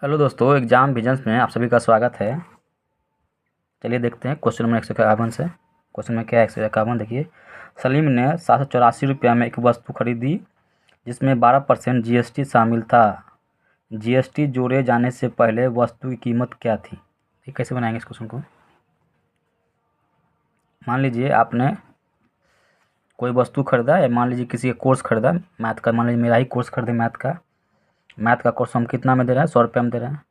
Hello दोस्तों, exam visions में आप सभी का स्वागत है। चलिए देखते हैं क्वेश्चन नंबर 151 से। क्वेश्चन में क्या है 151, देखिए। सलीम ने 784 रुपया में एक वस्तु खरीदी जिसमें 12% जीएसटी शामिल था। जीएसटी जोड़े जाने से पहले वस्तु की कीमत क्या थी? ये कैसे बनाएंगे इस क्वेश्चन को? मान लीजिए आपने कोई वस्तु खरीदा, या मान लीजिए किसी का कोर्स खरीदा मैथ का। मान लीजिए मेरा ही कोर्स खरीदे मैथ का कोर्स हम कितना में दे रहे हैं? 100 रुपये में दे रहे हैं।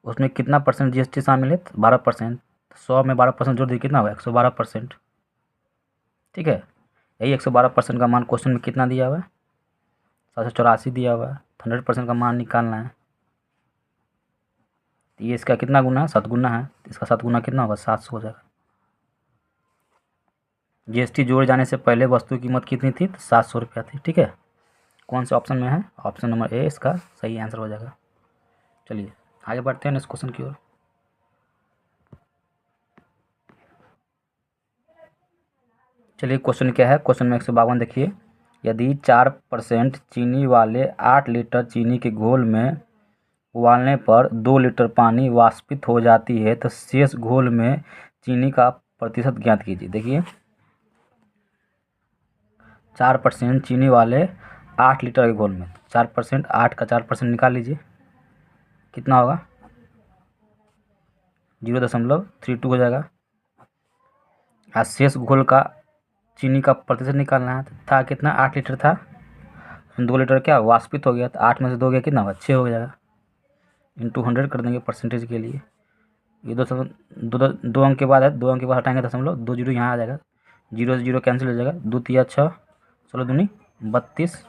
उसमें कितना परसेंट जीएसटी शामिल है? 12%। 100 में 12% जोड़ दिए कितना हुआ? 112%। ठीक है, यही 112% का मान क्वेश्चन में कितना दिया हुआ है? 784 दिया हुआ है। 100% का मान निकालना है। तो ये इसका कितना गुना है? 7 गुना है। इसका 7 गुना कितना होगा? 700 हो जाएगा। जीएसटी जोड़ जाने से पहले वस्तु की कीमत कितनी थी? तो 700 रुपया थी। ठीक है, कौन से ऑप्शन में है? ऑप्शन नंबर ए इसका सही आंसर हो जाएगा। चलिए आगे बढ़ते हैं नेक्स्ट क्वेश्चन की ओर। चलिए क्वेश्चन क्या है? क्वेश्चन में 152 देखिए। यदि 4% चीनी वाले 8 लीटर चीनी के घोल में उबालने पर 2 लीटर पानी वाष्पित हो जाती है, तो शेष घोल में चीनी का प्रतिशत ज्ञात कीजिए। देखिए 4% चीनी वाले 8 लीटर के घोल में 4%, 8 का 4% निकाल लीजिए, कितना होगा? 0.32 हो जाएगा। और शेष घोल का चीनी का प्रतिशत निकालना है। था कितना? 8 लीटर था, 2 लीटर क्या वाष्पित हो गया, तो 8 में से 2 गया कितना होगा? 6 हो जाएगा। इंटू 100 कर देंगे परसेंटेज के लिए। ये दो अंक के बाद है, 2 अंक के बाद हटाएंगे दशमलव, 2 जीरो यहाँ आ जाएगा, 0 से 0 कैंसिल हो जाएगा। 2 तिया 6, 16 दूनी 32,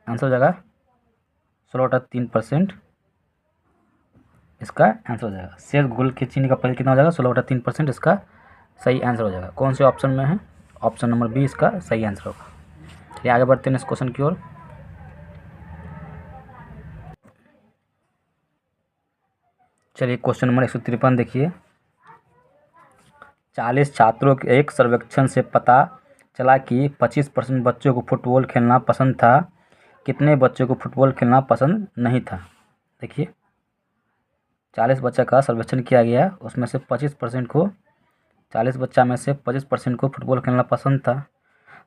आंसर हो जाएगा 16/3%। इसका आंसर हो जाएगा शेष घोल की चीनी का प्रतिशत कितना हो जाएगा? 16/3%। इसका सही आंसर हो जाएगा। कौन से ऑप्शन में है? ऑप्शन नंबर बी इसका सही आंसर होगा। चलिए आगे बढ़ते हैं इस क्वेश्चन की ओर। चलिए क्वेश्चन नंबर 153 देखिए। 40 छात्रों के एक सर्वेक्षण से पता चला कि 25% बच्चों को फुटबॉल खेलना पसंद था। कितने बच्चों को फुटबॉल खेलना पसंद नहीं था? देखिए 40 बच्चा का सर्वेक्षण किया गया, उसमें से 25% को, 40 बच्चा में से 25% को फुटबॉल खेलना पसंद था,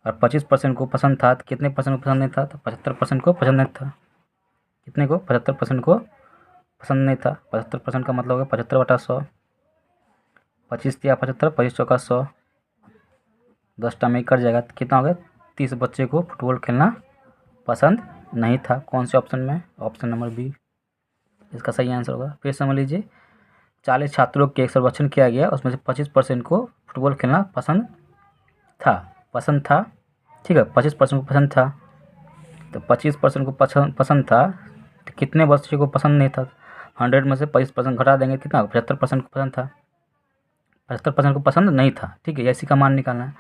और 25% को पसंद था। तो कितने परसेंट को पसंद नहीं था? तो 75% को पसंद नहीं था। कितने को? 75% को पसंद नहीं था। 75% का मतलब होगा 75/100। 25 या 75, 25 चौका 100, 10 टाइम में कट जाएगा, तो कितना हो गया? 30 बच्चे को फुटबॉल खेलना पसंद नहीं था। कौन से ऑप्शन में? ऑप्शन नंबर बी इसका सही आंसर होगा। फिर समझ लीजिए 40 छात्रों के एक सर्वेक्षण किया गया, उसमें से 25% को फुटबॉल खेलना पसंद था। ठीक है, 25% को पसंद था। तो 25% को पसंद था, तो कितने बच्चे को पसंद नहीं था? 100 में से 25% घटा देंगे, कितना? 75% को पसंद था। 75% को पसंद नहीं था। ठीक है, इसी का मान निकालना है।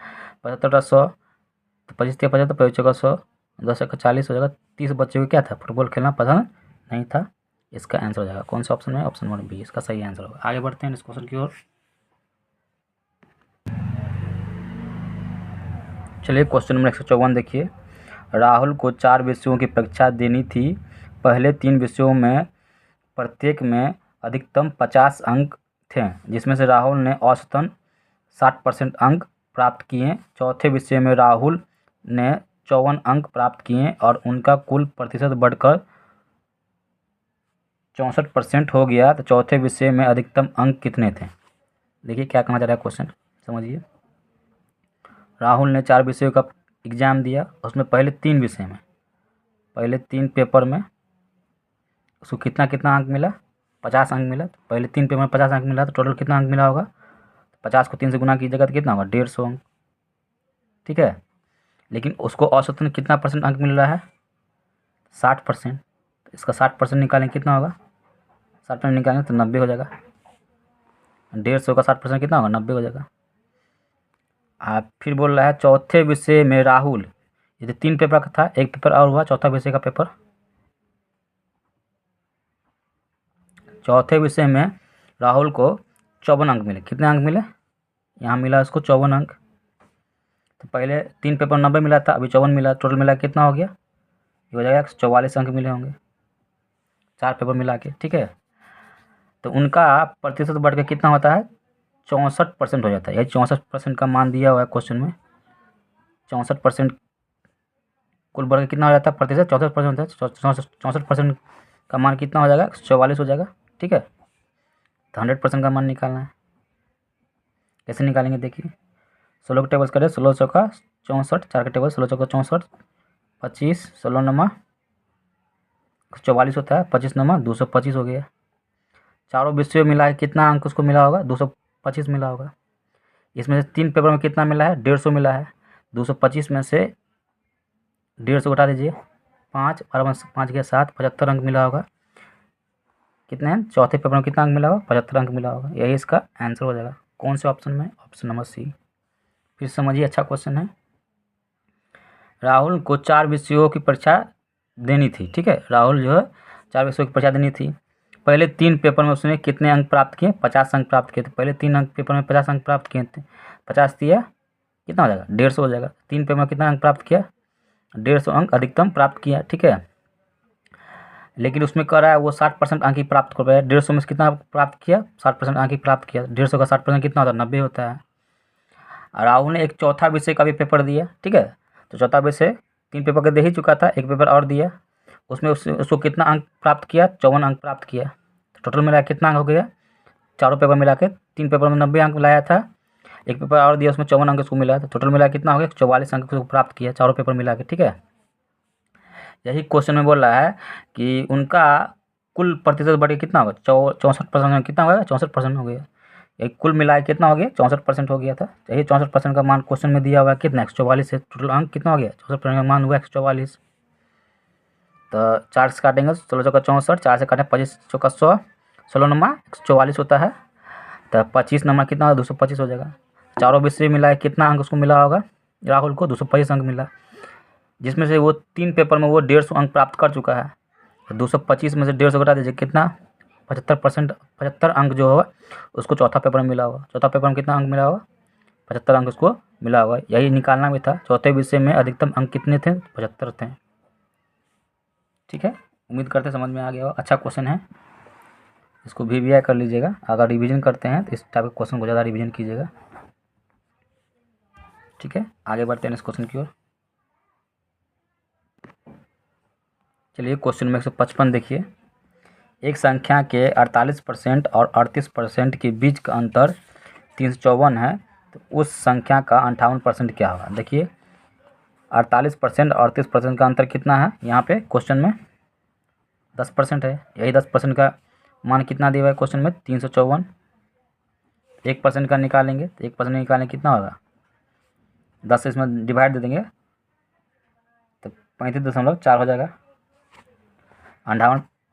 75/100, तो 25 या 75, 25 चौका 100, 10 का 40 हो जाएगा। 30 बच्चे को क्या था? फुटबॉल खेलना पसंद नहीं था। इसका आंसर हो जाएगा कौन सा ऑप्शन में? ऑप्शन नंबर बी इसका सही आंसर होगा। आगे बढ़ते हैं इस क्वेश्चन की ओर। चलिए क्वेश्चन नंबर 154 देखिए। राहुल को 4 विषयों की परीक्षा देनी थी। पहले 3 विषयों में प्रत्येक में अधिकतम 50 अंक थे, जिसमें से राहुल ने औसतन 60% अंक प्राप्त किए। चौथे विषय में राहुल ने 54 अंक प्राप्त किए और उनका कुल प्रतिशत बढ़कर 64% हो गया। तो चौथे विषय में अधिकतम अंक कितने थे? देखिए क्या कहना चाह रहा है क्वेश्चन, समझिए। राहुल ने 4 विषयों का एग्ज़ाम दिया, उसमें पहले 3 पेपर में उसको कितना कितना अंक मिला? 50 अंक मिला। तो पहले 3 पेपर में 50 अंक मिला, तो टोटल कितना अंक मिला होगा? 50 को 3 से गुना कीजिएगा तो कितना होगा? 150 अंक। ठीक है, लेकिन उसको औसतन कितना परसेंट अंक मिल रहा है? 60%। तो इसका 60% निकालें, कितना होगा? 60% निकालेंगे तो 90 हो जाएगा। 150 का 60% कितना होगा? 90 हो जाएगा। आप फिर बोल रहा है चौथे विषय में राहुल, ये तो 3 पेपर का था, एक पेपर और हुआ चौथा विषय का पेपर। चौथे विषय में राहुल को 54 अंक मिले। कितने अंक मिले? यहाँ मिला उसको 54 अंक। तो पहले 3 पेपर 90 मिला था, अभी 54 मिला, टोटल मिला कितना हो गया? ये हो जाएगा 44 अंक मिले होंगे। 4 पेपर मिला के, ठीक है। तो उनका प्रतिशत बढ़ के कितना होता है, 64% हो जाता है। यही 64% का मान दिया हुआ है क्वेश्चन में। 64% कुल बढ़ के कितना हो जाता है प्रतिशत, 64% होता है। 64% का मान कितना हो जाएगा, 44 हो जाएगा, ठीक है। तो 100% का मान निकालना है। कैसे निकालेंगे देखिए, 16 के टेबल्स करें, 16 चौका 64, 4 के टेबल 16 चौका 64, 25, 16 नमा 44 होता है, 25 नमा 225 हो गया। चारों विषयों मिला है कितना अंक उसको मिला होगा, 225 मिला होगा। इसमें से 3 पेपर में कितना मिला है, 150 मिला है। 225 में से 150 घटा दीजिए, 5 और 5 के 7, 75 अंक मिला होगा। कितने हैं, चौथे पेपर में कितना अंक मिला होगा, 75 अंक मिला होगा। यही इसका आंसर हो जाएगा। कौन से ऑप्शन में, ऑप्शन नंबर सी। फिर समझिए, अच्छा क्वेश्चन है। राहुल को 4 विषयों की परीक्षा देनी थी, ठीक है। राहुल जो है 4 विषयों की परीक्षा देनी थी। पहले 3 पेपर में उसने कितने अंक प्राप्त किए, 50 अंक प्राप्त किए थे। पहले 3 अंक पेपर में 50 अंक प्राप्त किए थे। 50 दिया कितना हो जाएगा, 150 हो जाएगा। 3 पेपर में कितना अंक प्राप्त किया, 150 अंक अधिकतम प्राप्त किया, ठीक है। लेकिन उसमें कह रहा है वो 60% अंक ही प्राप्त कर पाया। 150 में से कितना प्राप्त किया, 60% अंक ही प्राप्त किया। 150 का 60% कितना होता है, 90 होता है। राहुल ने एक चौथा विषय का भी पेपर दिया, ठीक है। तो चौथा विषय 3 पेपर का दे ही चुका था, एक पेपर और दिया। उसमें उसको कितना अंक प्राप्त किया, 54 अंक प्राप्त किया। तो टोटल मिला कितना अंक हो गया, चारों पेपर मिला के 3 पेपर में 90 अंक लाया था, एक पेपर और दिया उसमें 54 अंक उसको मिला। तो टोटल मिला कितना हो गया, 44 अंक उसको प्राप्त किया चारों पेपर मिला के, ठीक है। यही क्वेश्चन में बोल रहा है कि उनका कुल प्रतिशत बढ़ के कितना होगा, 64% कितना होगा, 64% हो गया। यही कुल मिलाए कितना हो गया, 64% हो गया था। यही 64% का मान क्वेश्चन में दिया हुआ है कितना, 144 है। टोटल अंक कितना हो गया, 64% का मान हुआ 144। तो 4 से काटेंगे, 16 चौका 64, 4 से काटें 25 चौका 100, 16 नमा 144 होता है। तो 25 नंबर कितना होगा, 225 हो जाएगा। चारों विषय मिलाए कितना अंक उसको मिला होगा, राहुल को 225 अंक मिला। जिसमें से वो 3 पेपर में वो 150 अंक प्राप्त कर चुका है। 225 में से 150 घटा दीजिए, कितना, 75%, 75 अंक जो होगा उसको चौथा पेपर में मिला होगा। चौथा पेपर में कितना अंक मिला होगा, 75 अंक उसको मिला होगा। यही निकालना भी था, चौथे विषय में अधिकतम अंक कितने थे, 75 थे, ठीक है। उम्मीद करते समझ में आ गया हो। अच्छा क्वेश्चन है, इसको VVI कर लीजिएगा। अगर रिवीजन करते हैं तो इस टाइप के क्वेश्चन को ज़्यादा रिवीजन कीजिएगा, ठीक है। आगे बढ़ते हैं इस क्वेश्चन की ओर। चलिए क्वेश्चन में 155 देखिए। एक संख्या के 48% और 38% के बीच का अंतर 354 है, तो उस संख्या का 58% क्या होगा। देखिए 48% और 38% का अंतर कितना है, यहाँ पे क्वेश्चन में 10% है। यही 10% का मान कितना दिया हुआ है क्वेश्चन में, 354। 1% का निकालेंगे तो 1% निकालेंगे कितना होगा, 10 से इसमें डिवाइड दे देंगे तो 35.4 हो जाएगा।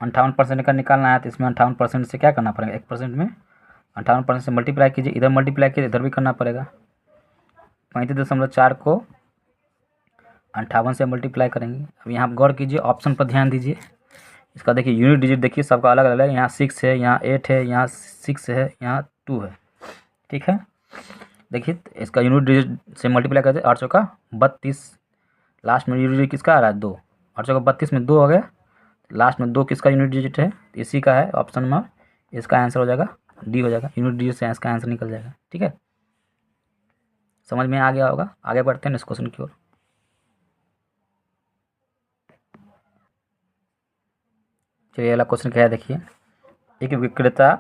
58% का निकालना है तो इसमें 58% से क्या करना पड़ेगा, 1% में 58% से मल्टीप्लाई कीजिए, इधर मल्टीप्लाई कीजिए इधर भी करना पड़ेगा। 35.4 को 58 से मल्टीप्लाई करेंगे। अब यहाँ गौर कीजिए, ऑप्शन पर ध्यान दीजिए। इसका देखिए यूनिट डिजिट देखिए सबका अलग अलग है। यहाँ 6 है, यहाँ 8 है, यहाँ 6 है, यहाँ 2 है, ठीक है। देखिए इसका यूनिट डिजिट से मल्टीप्लाई करते 8 चौका 32, लास्ट में यूनिट डिजिट किसका आ रहा है, 2। 8 चौका 32 में 2 हो गया, लास्ट में 2 किसका यूनिट डिजिट है, इसी का है ऑप्शन में। इसका आंसर हो जाएगा डी हो जाएगा, यूनिट डिजिट से इसका आंसर निकल जाएगा, ठीक है। समझ में आ गया होगा। आगे बढ़ते हैं इस क्वेश्चन की ओर। चलिए अगला क्वेश्चन क्या है देखिए। एक विक्रेता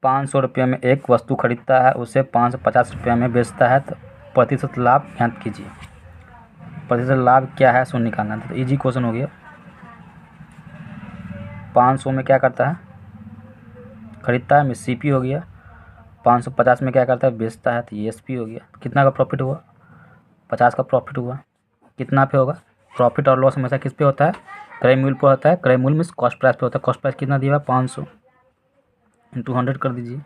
500 रुपये में एक वस्तु खरीदता है, उसे 550 रुपये में बेचता है, तो प्रतिशत लाभ ज्ञात कीजिए। प्रतिशत लाभ क्या है सो निकालना है। तो इजी क्वेश्चन हो गया। 500 में क्या करता है, खरीदता है, में CP हो गया। 550 में क्या करता है, बेचता है, तो ESP हो गया। कितना का प्रॉफिट हुआ, 50 का प्रॉफिट हुआ। कितना पे होगा, प्रॉफिट और लॉस हमेशा किस पे होता है, क्रय मूल्य पर होता है। क्रय मूल्य मीन्स कॉस्ट प्राइस पे होता है। कॉस्ट प्राइस कितना दिया हुआ, 500 इंटू 100 कर दीजिए,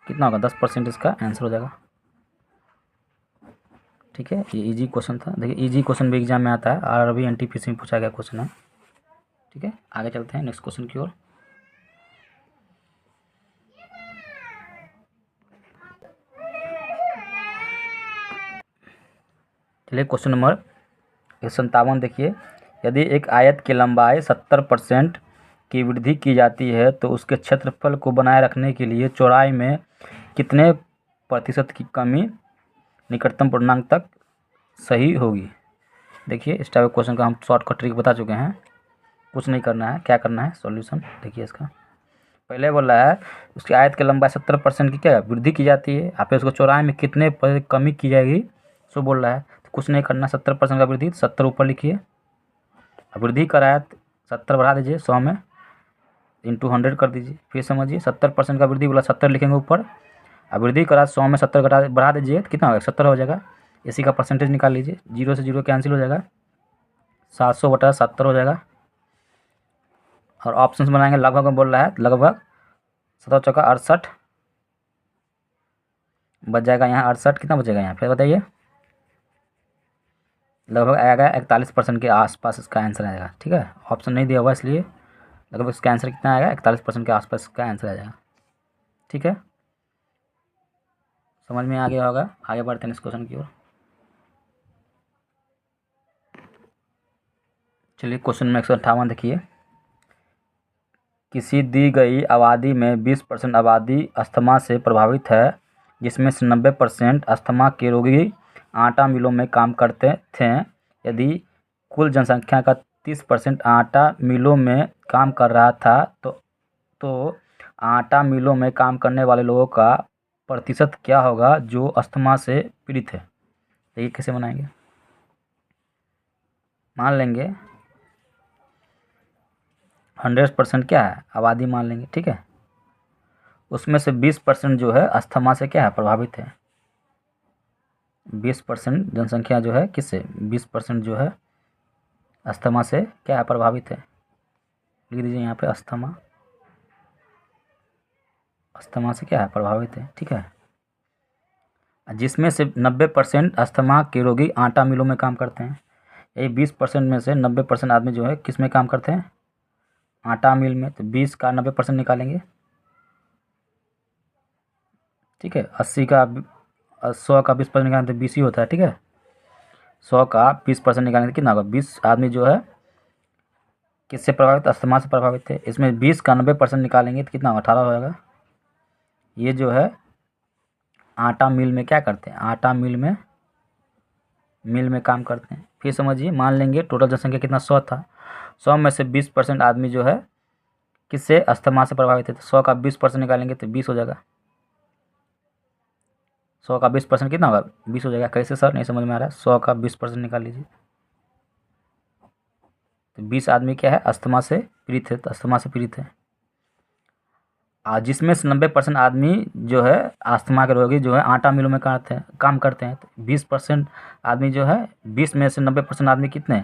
कितना होगा, 10% इसका आंसर हो जाएगा, ठीक है। ये इजी क्वेश्चन था। देखिए इजी क्वेश्चन भी एग्जाम में आता है, RRB NTPC में पूछा गया क्वेश्चन है, ठीक है। आगे चलते हैं नेक्स्ट क्वेश्चन की ओर। चलिए क्वेश्चन नंबर 157 देखिए। यदि एक आयत की लंबाई 70% की वृद्धि की जाती है तो उसके क्षेत्रफल को बनाए रखने के लिए चौड़ाई में कितने प्रतिशत की कमी निकटतम पूर्णांक तक सही होगी। देखिए इस टाइप के क्वेश्चन का हम शॉर्टकट ट्रिक बता चुके हैं। कुछ नहीं करना है, क्या करना है सॉल्यूशन देखिए इसका। पहले बोल रहा है उसकी आयत की लंबाई 70% की क्या वृद्धि की जाती है, आप उसको चौड़ाई में कितने कमी की जाएगी सो बोल रहा है। तो कुछ नहीं करना, 70% का वृद्धि 70 ऊपर लिखिए, वृद्धि कराया 70 बढ़ा दीजिए 100 में इंटू 100 कर दीजिए। फिर समझिए 70% का वृद्धि बोला 70 लिखेंगे ऊपर, अब वृद्धि करा 100 में 70 घटा बढ़ा दीजिए तो कितना होगा 70 हो जाएगा। इसी का परसेंटेज निकाल लीजिए, 0 से 0 कैंसिल हो जाएगा, 700/70 हो जाएगा। और ऑप्शन बनाएंगे लगभग में बोल रहा है, लगभग 7 चौका 68 बच जाएगा यहाँ 68, कितना बचेगा यहाँ फिर बताइए, लगभग आएगा 41% के आसपास इसका आंसर आएगा। ठीक है, ऑप्शन नहीं दिया हुआ इसलिए लगभग इसका आंसर कितना आएगा 41% के आसपास इसका आंसर आ जाएगा। ठीक है, समझ में आ गया होगा। आगे बढ़ते हैं इस क्वेश्चन की ओर। चलिए क्वेश्चन में 158 देखिए, किसी दी गई आबादी में 20% आबादी अस्थमा से प्रभावित है, जिसमें से 90% अस्थमा के रोगी आटा मिलों में काम करते थे। यदि कुल जनसंख्या का 30% आटा मिलों में काम कर रहा था तो आटा मिलों में काम करने वाले लोगों का प्रतिशत क्या होगा जो अस्थमा से पीड़ित है। ये कैसे बनाएंगे, मान लेंगे 100% क्या है आबादी मान लेंगे। ठीक है, उसमें से 20% जो है अस्थमा से क्या है प्रभावित है। 20% जनसंख्या जो है किससे, 20% जो है अस्थमा से क्या है प्रभावित है। लिख दीजिए यहाँ पे अस्थमा, अस्थमा से क्या है प्रभावित है। ठीक है, जिसमें से 90% अस्थमा के रोगी आटा मिलों में काम करते हैं। यही 20% में से 90% आदमी जो है किस में काम करते हैं, आटा मिल में। तो 20 का 90% निकालेंगे। ठीक है, 80 का 100 का 20% निकालेंगे तो 20 ही होता है। ठीक है, 100 का 20% निकालेंगे तो कितना होगा, 20 आदमी जो है किससे प्रभावित, अस्थमा से प्रभावित थे। इसमें 20 का 90% निकालेंगे तो कितना होगा 18 हो जाएगा। ये जो है आटा मिल में क्या करते हैं, आटा मिल में काम करते हैं। फिर समझिए, मान लेंगे टोटल जनसंख्या कितना 100 था, 100 में से 20% आदमी जो है किससे अस्थमा से प्रभावित है। तो 100 का 20% निकालेंगे तो 20 हो जाएगा। 100 का 20% कितना होगा 20 हो जाएगा। कैसे सर नहीं समझ में आ रहा है, 100 का 20% निकाल लीजिए तो 20 आदमी क्या है अस्थमा से पीड़ित है, तो अस्थमा से पीड़ित है। जिसमें से 90% आदमी जो है अस्थमा के रोगी जो है आटा मिलों में काम करते हैं। तो 20% आदमी जो है 20 में से 90% आदमी कितने,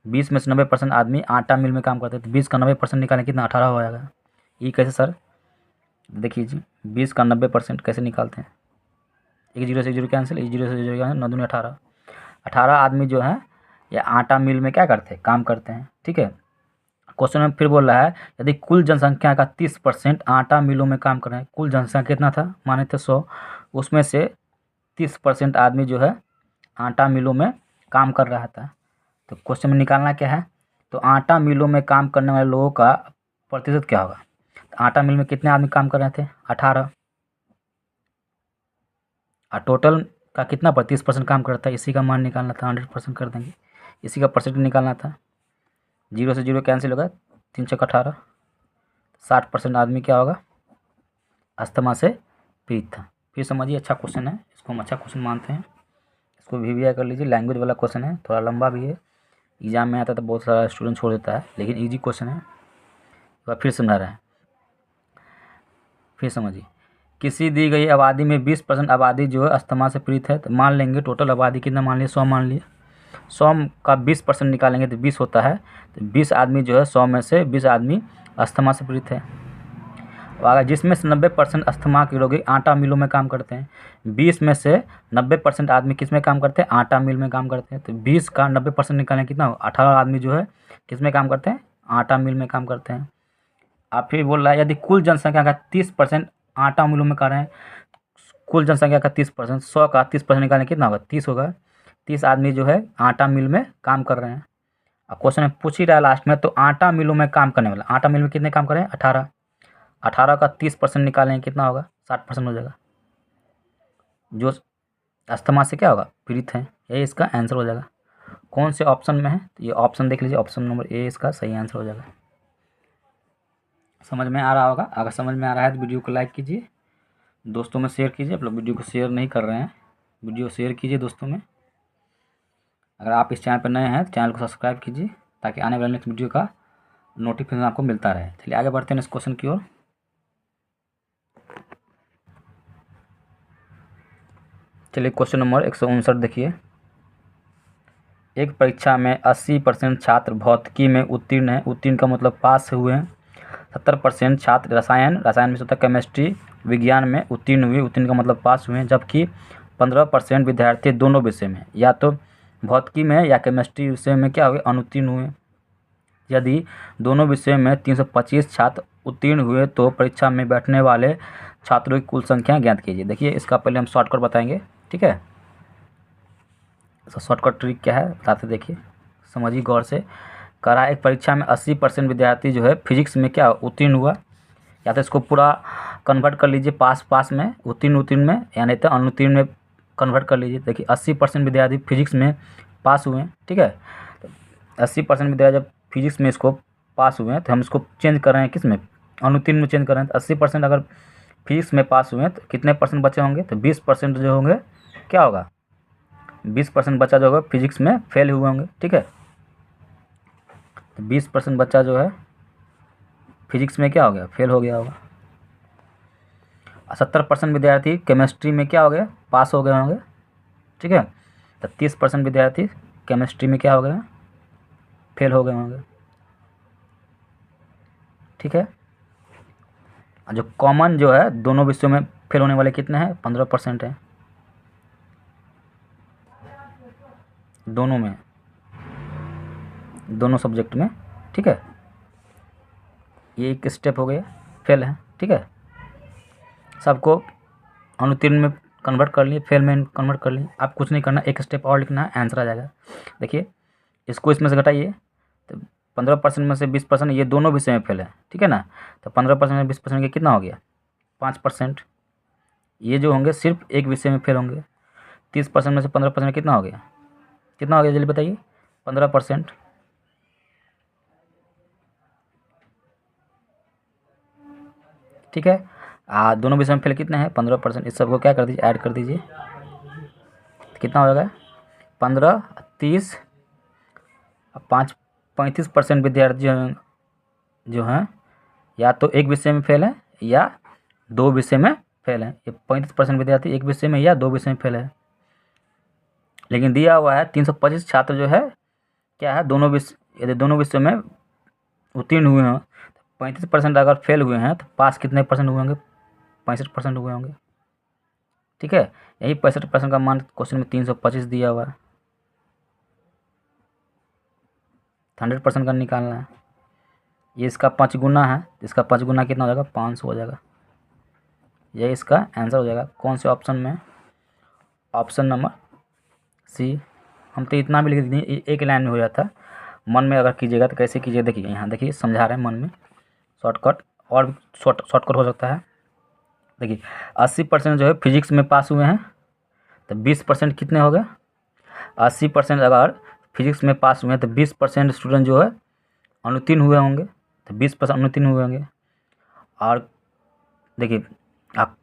20 में से 90% आदमी आटा मिल में काम करते हैं। तो 20 का 90% निकालें कितना 18 हो जाएगा। ये कैसे सर, देखिए जी 20 का 90% कैसे निकालते हैं, 1 0 से 1 0 कैंसिल, 1 0 से 0 कैंसिल, 9 दूनी 18। 18 आदमी जो है ये आटा मिल में क्या करते हैं काम करते हैं। ठीक है, क्वेश्चन में फिर बोल रहा है यदि कुल जनसंख्या का 30% आटा मिलों में काम कर रहे हैं। कुल जनसंख्या कितना था, माने थे 100, उसमें से 30% आदमी जो है आटा मिलों में काम कर रहा था। तो क्वेश्चन में निकालना क्या है, तो आटा मिलों में काम करने वाले लोगों का प्रतिशत क्या होगा। तो आटा मिल में कितने आदमी काम कर रहे थे 18, और टोटल का कितना 30% काम करता है, इसी का मान निकालना था। 100% कर देंगे, इसी का परसेंट निकालना था। 0 से 0 कैंसिल होगा, 3 चौका 18, 60% आदमी क्या होगा अस्थमा से पीड़ित था। फिर समझिए अच्छा क्वेश्चन है, इसको हम अच्छा क्वेश्चन मानते हैं। इसको भी कर लीजिए, लैंग्वेज वाला क्वेश्चन है, थोड़ा लंबा भी है, एग्जाम में आता है तो बहुत सारा स्टूडेंट छोड़ देता है, लेकिन ईजी क्वेश्चन है। तो फिर समझा रहे हैं, फिर समझिए, किसी दी गई आबादी में 20% आबादी जो है अस्थमा से पीड़ित है। तो मान लेंगे टोटल आबादी कितना मान लिए 100 मान लिए, 100 का 20% निकालेंगे तो 20 होता है। तो 20 आदमी जो है 100 में से 20 आदमी अस्थमा से पीड़ित है। और जिसमें से 90% अस्थमा के रोगी आटा मिलों में काम करते हैं। 20 में से 90% आदमी किस में काम करते हैं, आटा मिल में काम करते हैं। तो 20 का 90% निकालें कितना हो, 18 आदमी जो है किस में काम करते हैं, आटा मिल में काम करते हैं। आप फिर बोल रहा है यदि कुल जनसंख्या का 30% आटा मिलों में कार्य है, कुल जनसंख्या का 30%, 100 का 30% निकालें कितना होगा 30 होगा। 30 आदमी जो है आटा मिल में काम कर रहे हैं। अब क्वेश्चन पूछ ही रहा है लास्ट में, तो आटा मिलों में काम करने वाला, आटा मिल में कितने काम करें 18, 18 का 30% निकालें कितना होगा 60% हो जाएगा, जो अस्थमा से क्या होगा पीड़ित है, यही इसका आंसर हो जाएगा। कौन से ऑप्शन में है, तो ये ऑप्शन देख लीजिए, ऑप्शन नंबर ए इसका सही आंसर हो जाएगा। समझ में आ रहा होगा, अगर समझ में आ रहा है तो वीडियो को लाइक कीजिए, दोस्तों में शेयर कीजिए, आप लोग वीडियो को शेयर नहीं कर रहे हैं, वीडियो शेयर कीजिए दोस्तों में। अगर आप इस चैनल पर नए हैं तो चैनल को सब्सक्राइब कीजिए ताकि आने वाले नेक्स्ट वीडियो का नोटिफिकेशन आपको मिलता रहे। चलिए आगे बढ़ते हैं इस क्वेश्चन की ओर। चलिए क्वेश्चन नंबर 159 देखिए, एक परीक्षा में 80% छात्र भौतिकी में उत्तीर्ण हैं, उत्तीर्ण का मतलब पास हुए हैं, 70% छात्र रसायन में से केमिस्ट्री विज्ञान में उत्तीर्ण हुए, उत्तीर्ण का मतलब पास हुए हैं, जबकि 15% विद्यार्थी दोनों विषय में या तो भौतिकी में या केमिस्ट्री विषय में क्या हुए अनुत्तीर्ण हुए। यदि दोनों विषय में 325 छात्र उत्तीर्ण हुए तो परीक्षा में बैठने वाले छात्रों की कुल संख्या ज्ञात कीजिए। देखिए इसका पहले हम शॉर्टकट बताएंगे, ठीक है। शॉर्टकट ट्रिक क्या है बताते, देखिए समझिए गौर से। कह रहा है एक परीक्षा में 80% विद्यार्थी जो है फिजिक्स में क्या उत्तीर्ण हुआ, या तो इसको पूरा कन्वर्ट कर लीजिए पास में, उत्तीर्ण में, या नहीं तो अनुत्तीर्ण में कन्वर्ट कर लीजिए। देखिए 80% विद्यार्थी फिजिक्स में पास हुए हैं, ठीक है। तो 80% विद्यार्थी जब फिजिक्स में इसको पास हुए हैं तो हम इसको चेंज कर रहे हैं किस में, अनुत्तीर्ण में चेंज कर रहे हैं। तो 80% अगर फिजिक्स में पास हुए हैं तो कितने परसेंट बचे होंगे, तो 20% जो होंगे क्या होगा, 20% बच्चा जो होगा फिजिक्स में फेल हुए होंगे, ठीक है। तो 20% बच्चा जो है फिजिक्स में क्या हो गया, फेल हो गया होगा। 70% विद्यार्थी केमिस्ट्री में क्या हो गए, पास हो गए होंगे, ठीक है। तो 30% विद्यार्थी केमिस्ट्री में क्या हो गए, फेल हो गए होंगे, ठीक है। जो कॉमन जो है दोनों विषयों में फेल होने वाले कितने हैं, 15% हैं दोनों में, दोनों सब्जेक्ट में, ठीक है। ये एक स्टेप हो गया, फेल है, ठीक है। सबको अनुत्तीर्ण में कन्वर्ट कर लिए, फेल में कन्वर्ट कर लिए। आप कुछ नहीं करना, एक स्टेप और लिखना है, आंसर आ जाएगा। देखिए इसको इसमें से घटाइए, तो 15% में से 20% ये दोनों विषय में फेल है, ठीक है ना। तो 15% में 20% के कितना हो गया 5%, ये जो होंगे सिर्फ एक विषय में फेल होंगे। 30% में से 15% कितना हो गया, जल्दी बताइए, 15%, ठीक है। दोनों विषय में फेल कितने हैं 15%, इस सबको क्या कर दीजिए, ऐड कर दीजिए, कितना हो जाएगा 15, 30, 5, 35% विद्यार्थी जो हैं या तो एक विषय में फेल है या दो विषय में फेल है। ये 35% विद्यार्थी एक विषय में या दो विषय में फेल है, लेकिन दिया हुआ है 325 छात्र जो है क्या है दोनों विषय, यदि दोनों विषयों में उत्तीर्ण हुए हैं, 35% अगर फेल हुए हैं तो पास कितने परसेंट हुए होंगे, 65% हुए होंगे, ठीक है। यही 65% का मान क्वेश्चन में 325 दिया हुआ है, 100% का निकालना है। ये इसका 5 गुना है, इसका 5 गुना कितना हो जाएगा 500 हो जाएगा, यही इसका आंसर हो जाएगा। कौन से ऑप्शन में, ऑप्शन नंबर सी। हम तो इतना भी लिख दिए, एक लाइन में हो जाता, मन में अगर कीजिएगा तो कैसे कीजिए, देखिए यहाँ देखिए समझा रहे हैं मन में, शॉर्टकट और शॉर्टकट हो सकता है। देखिए 80% जो है फिजिक्स में पास हुए हैं, तो 20% कितने हो गए, 80% अगर फिजिक्स में पास हुए हैं तो 20% स्टूडेंट जो है अनुत्तीर्ण हुए होंगे, तो 20% अनुत्तीर्ण हुए होंगे। और देखिए आप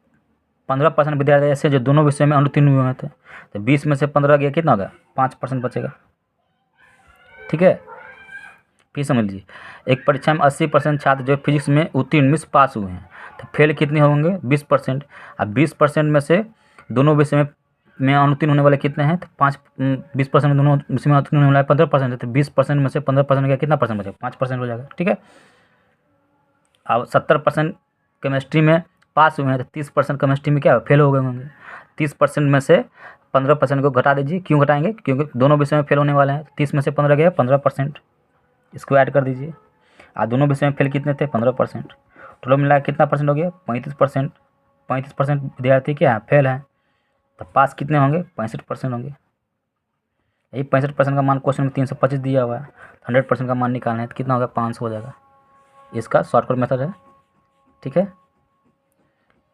15% विद्यार्थी ऐसे जो दोनों विषय में अनुत्तीर्ण हुए हैं थे, तो 20 में से 15 गया कितना होगा 5% बचेगा, ठीक है। फिर समझ लीजिए एक परीक्षा में 80% छात्र जो फिजिक्स में उत्तीर्ण मीन्स पास हुए हैं, तो फेल कितने होंगे 20%। अब 20% में से दोनों विषय में अनुत्तीर्ण होने वाले कितने हैं, तो 20% में दोनों विषय में अनुत्तीर्ण होने वाले 15% है, तो 20% में से 15% का कितना परसेंट बचेगा 5% हो जाएगा, ठीक है। अब 70% केमिस्ट्री में पास हुए हैं, तो 30% केमिस्ट्री में क्या फेल हो गए होंगे। 30% में से 15% को घटा दीजिए, क्यों घटाएंगे, क्योंकि दोनों विषय में फेल होने वाले हैं। 30 में से 15 गया 15%, इसको ऐड कर दीजिए। दोनों विषय में फेल कितने थे 15%, टोटल मिला कितना परसेंट हो गया 35%। 35% विद्यार्थी क्या है फेल हैं, तो पास कितने होंगे 65% होंगे। यही 65% का मान क्वेश्चन में 325 दिया हुआ है, 100% का मान निकालना है तो कितना होगा, 500 हो जाएगा। इसका शॉर्टकट मेथड है, ठीक है।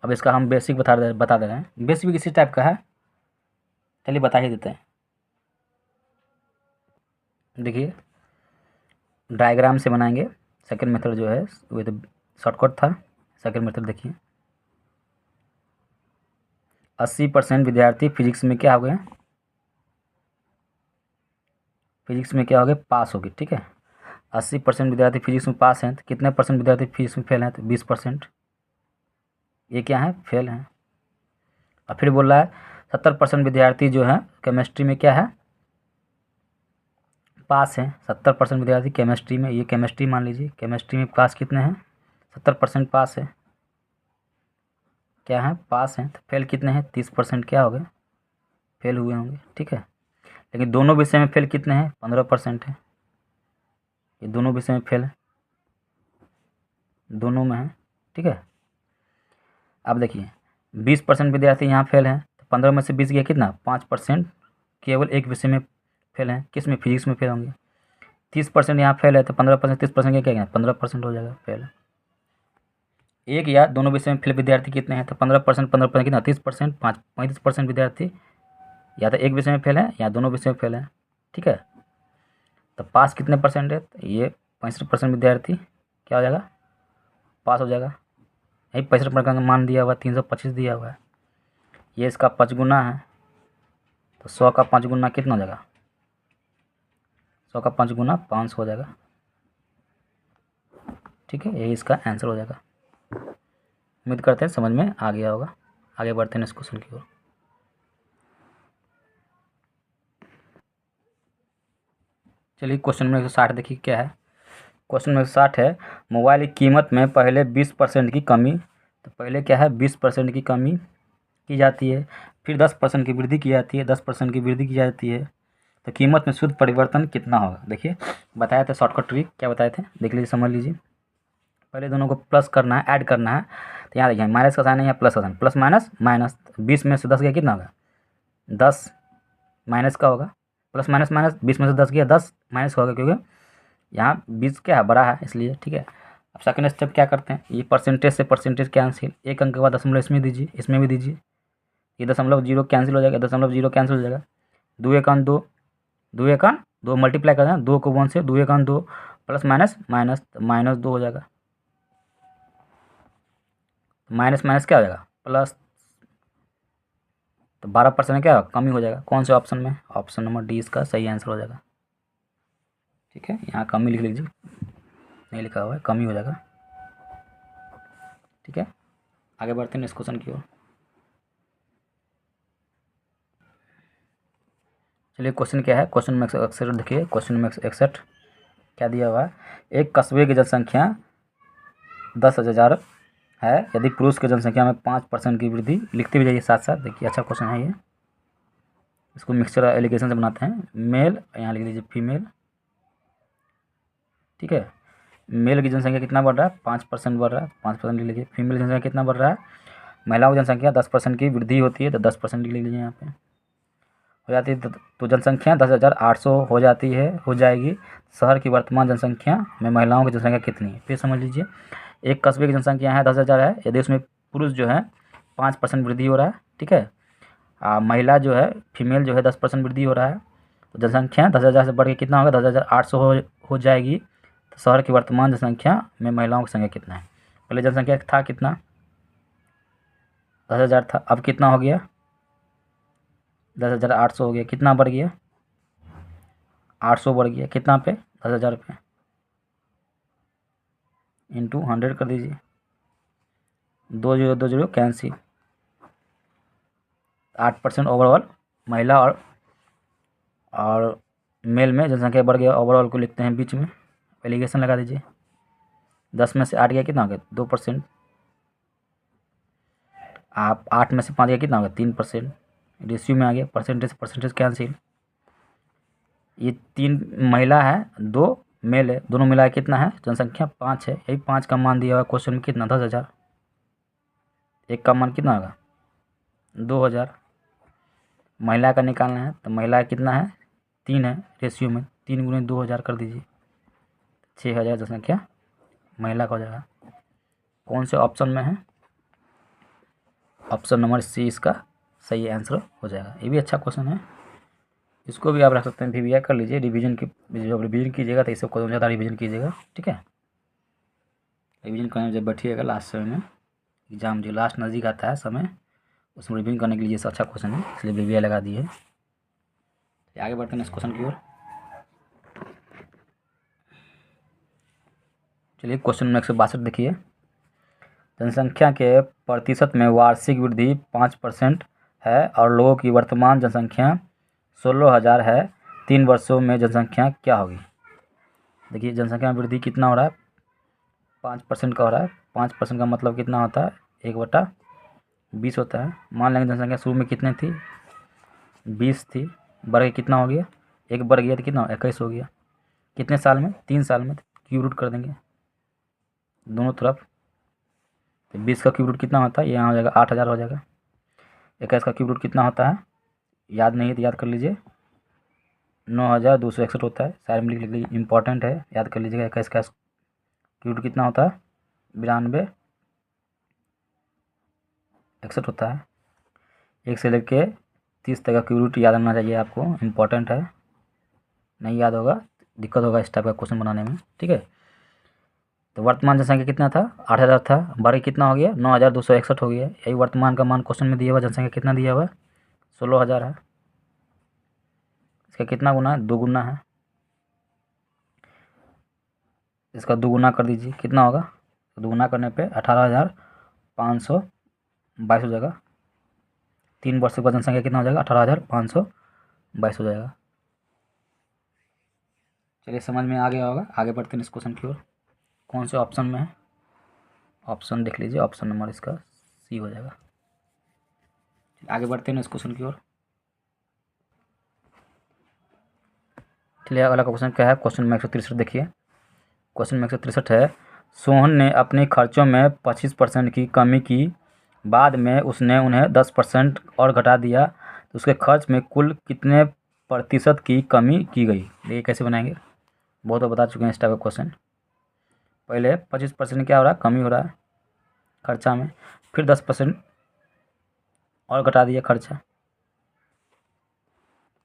अब इसका हम बेसिक बता दे रहे हैं। बेसिक इसी टाइप का है, चलिए बता ही देते हैं। देखिए डायग्राम से बनाएंगे। सेकंड मेथड जो है वो तो शॉर्टकट था। सेकंड मेथड देखिए, 80% विद्यार्थी फिजिक्स में क्या हो गए, फिजिक्स में क्या हो गए, पास हो गए, ठीक है। 80% विद्यार्थी फिजिक्स में पास हैं, तो कितने परसेंट विद्यार्थी फिजिक्स में फेल हैं, तो 20%। ये क्या है, फेल हैं। और फिर बोल रहा है 70% विद्यार्थी जो है केमिस्ट्री में क्या है, पास हैं। 70% विद्यार्थी केमिस्ट्री में, ये केमिस्ट्री मान लीजिए, केमिस्ट्री में पास कितने हैं, 70% पास है, क्या है, पास हैं। तो फेल कितने हैं, 30% क्या हो गए, फेल हुए होंगे, ठीक है। लेकिन दोनों विषय में फेल कितने हैं, 15% है। ये दोनों विषय में फेल है, दोनों में है, ठीक है। अब देखिए 20% विद्यार्थी यहाँ फेल हैं, तो 15 में से 20 गया कितना, 5% केवल एक विषय में फेल हैं, किस में, फिजिक्स में फेल होंगे। 30% यहाँ फेल है, तो 15% 30% क्या 15% हो जाएगा फेल। एक या दोनों विषय में फेल विद्यार्थी कितने हैं, तो 15% 15% कितना, 30%, 35% विद्यार्थी या तो एक विषय में फेल है या दोनों विषय में फेल है, ठीक है। तो पास कितने परसेंट है, तो ये 65% विद्यार्थी क्या हो जाएगा, पास हो जाएगा। यही 65% का मान दिया हुआ है, 325 दिया हुआ है। ये इसका 5 गुना है, तो 100 का 5 गुना कितना हो जाएगा, 100 का 5 गुना 500 हो जाएगा, ठीक है। यही इसका आंसर हो जाएगा। उम्मीद करते हैं समझ में आ गया होगा। आगे बढ़ते हैं इस क्वेश्चन की ओर। चलिए क्वेश्चन नंबर 160 देखिए क्या है। क्वेश्चन नंबर 160 है, मोबाइल की कीमत में पहले 20% की कमी, तो पहले क्या है, 20% की कमी की जाती है, फिर 10% की वृद्धि की जाती है, 10% की वृद्धि की जाती है, तो कीमत में शुद्ध परिवर्तन कितना होगा। देखिए बताया था शॉर्टकट ट्रिक, क्या बताए थे देख लीजिए, समझ लीजिए। पहले दोनों को प्लस करना है, ऐड करना है, तो यहाँ देखिए माइनस का साइन है, यहाँ प्लस का साइन, प्लस माइनस माइनस, 20 में से 10 गया कितना होगा, 10 माइनस का होगा, प्लस माइनस माइनस, 20 में से 10 गया 10 माइनस का होगा, क्योंकि यहाँ 20 क्या है, बड़ा है इसलिए, ठीक है। अब सेकंड स्टेप क्या करते हैं, ये परसेंटेज से परसेंटेज कैंसिल, एक अंक के बाद दशमलव इसमें दीजिए, इसमें भी दीजिए, ये दशमलव जीरो कैंसिल हो जाएगा, दशमलव जीरो कैंसिल हो जाएगा, 2 1 2, 2 1 2 मल्टीप्लाई कर दें, 2 को 1 से, 2 1 2 प्लस माइनस माइनस, -2 हो जाएगा, माइनस माइनस क्या हो जाएगा, प्लस, तो 12% क्या होगा, कमी हो जाएगा। कौन से ऑप्शन में, ऑप्शन नंबर डी इसका सही आंसर हो जाएगा, ठीक है। यहाँ कमी लिख लीजिए, नहीं लिखा हुआ है, कमी हो जाएगा, ठीक है। आगे बढ़ते हैं इस क्वेश्चन की ओर। चलिए क्वेश्चन क्या है, क्वेश्चन में 161 देखिए, क्वेश्चन में 161 क्या दिया हुआ है, एक कस्बे की जनसंख्या 10,000 है, यदि पुरुष की जनसंख्या में 5% की वृद्धि, लिखते भी जाइए साथ साथ, देखिए अच्छा क्वेश्चन है ये। इसको मिक्सचर एलिगेशन से बनाते हैं। मेल, यहाँ लिख लीजिए फीमेल, ठीक है। मेल की जनसंख्या कितना बढ़ रहा है, 5% बढ़ रहा है, 5% लिख लीजिए। फीमेल की जनसंख्या कितना बढ़ रहा है, महिलाओं की जनसंख्या 10% की वृद्धि होती है, तो 10% लिख लीजिए यहाँ पे, हो जाती है। तो जनसंख्या 10,800 हो जाती है, हो जाएगी। शहर की वर्तमान जनसंख्या में महिलाओं की जनसंख्या कितनी है, फिर समझ लीजिए। एक कस्बे की जनसंख्या है 10,000 है, यदि उसमें पुरुष जो है 5% वृद्धि हो रहा है, ठीक है। महिला जो है, फीमेल जो है 10% वृद्धि हो रहा है, तो जनसंख्या 10,000 से बढ़ के कितना होगा, 10,800 हो जाएगी। तो शहर की वर्तमान जनसंख्या में महिलाओं की संख्या कितना है, पहले जनसंख्या था कितना, 10,000 था, अब कितना हो गया, 10,800 हो गया, कितना बढ़ गया, 800 बढ़ गया, कितना पे, 10,000 पे, इंटू 100 कर दीजिए, 2 0 कैंसिल, 8% ओवरऑल महिला और मेल में जनसंख्या बढ़ गया, ओवरऑल को लिखते हैं बीच में, एलिगेशन लगा दीजिए। 10 में से 8 गया कितना हो गया, 2%। आप 8 में से 5 गया कितना हो गया, 3%। रेशियो में आ गया, परसेंटेज परसेंटेज कैंसिल। ये 3 महिला है, 2 मेल है, दोनों मिला कितना है, जनसंख्या 5 है। यही 5 का मान दिया हुआ क्वेश्चन में, कितना, 10,000। एक का मान कितना होगा, 2,000। महिला का निकालना है, तो महिला कितना है, 3 है रेशियो में, 3 गुने 2000 कर दीजिए, 6000 जनसंख्या महिला का हो जाएगा। कौन से ऑप्शन में है? ऑप्शन नंबर सी इसका सही आंसर हो जाएगा। ये भी अच्छा क्वेश्चन है, इसको भी आप रख सकते हैं, VBI कर लीजिए। रिवीजन की जब रिवीजन कीजिएगा तो इससे ज़्यादा रिवीजन कीजिएगा, ठीक है। रिवीजन करने जब बैठिएगा लास्ट समय में, एग्जाम जो लास्ट नज़दीक आता है समय, उसमें रिवीजन करने के लिए अच्छा क्वेश्चन है, इसलिए VBI लगा दिए। आगे बढ़ते हैं इस क्वेश्चन की ओर। चलिए क्वेश्चन नंबर 162 देखिए। जनसंख्या के प्रतिशत में वार्षिक वृद्धि 5% है और लोगों की वर्तमान जनसंख्या 16,000 है। 3 वर्षों में जनसंख्या क्या होगी? देखिए जनसंख्या में वृद्धि कितना हो रहा है? 5% का हो रहा है। 5% का मतलब कितना होता है? 1/20 होता है। मान लेंगे जनसंख्या शुरू में कितनी थी? 20 थी, बढ़ के कितना हो गया? 1 बढ़ गया तो कितना? 21 हो गया। कितने साल में? 3 साल में। क्यूब रूट कर देंगे दोनों तरफ, तो 20 का क्यूब रूट कितना होता है? यहाँ हो जाएगा 8,000 हो जाएगा। 21 का क्यूब रूट कितना होता है? याद नहीं है तो याद कर लीजिए, 9,261 होता है। सारे में लिख लीजिए, इंपॉर्टेंट है, याद कर लीजिएगा। 21 का क्यूब रूट कितना होता है? 9261 होता है। 1 से लेके 30 तक का क्यूब रूट याद रहना चाहिए आपको, इंपॉर्टेंट है। नहीं याद होगा दिक्कत होगा इस टाइप का क्वेश्चन बनाने में, ठीक है। तो वर्तमान जनसंख्या कितना था? 8,000 था, बढ़ कितना हो गया? 9,261 हो गया। यही वर्तमान का मान क्वेश्चन में दिया हुआ। जनसंख्या कितना दिया हुआ? 16,000 है। इसका कितना गुना है? 2 गुना है। इसका 2 गुना कर दीजिए, कितना होगा? 2 गुना करने पे 18,522 हो जाएगा। 3 वर्ष के बाद जनसंख्या कितना हो जाएगा? 18,522 हो जाएगा। चलिए समझ में आ गया होगा। आगे बढ़ते हैं इस क्वेश्चन की ओर। कौन से ऑप्शन में है? ऑप्शन देख लीजिए, ऑप्शन नंबर इसका सी हो जाएगा। आगे बढ़ते हैं इस क्वेश्चन की ओर। चलिए अगला क्वेश्चन क्या है? क्वेश्चन नंबर 163 देखिए। क्वेश्चन नंबर 163 है, सोहन ने अपने खर्चों में 25% की कमी की, बाद में उसने उन्हें 10% और घटा दिया, तो उसके खर्च में कुल कितने प्रतिशत की कमी की गई? देखिए कैसे बनाएंगे, बहुत बता चुके हैं इस टाइप का क्वेश्चन। पहले 25% क्या हो रहा है? कमी हो रहा है खर्चा में, फिर 10% और घटा दिया खर्चा,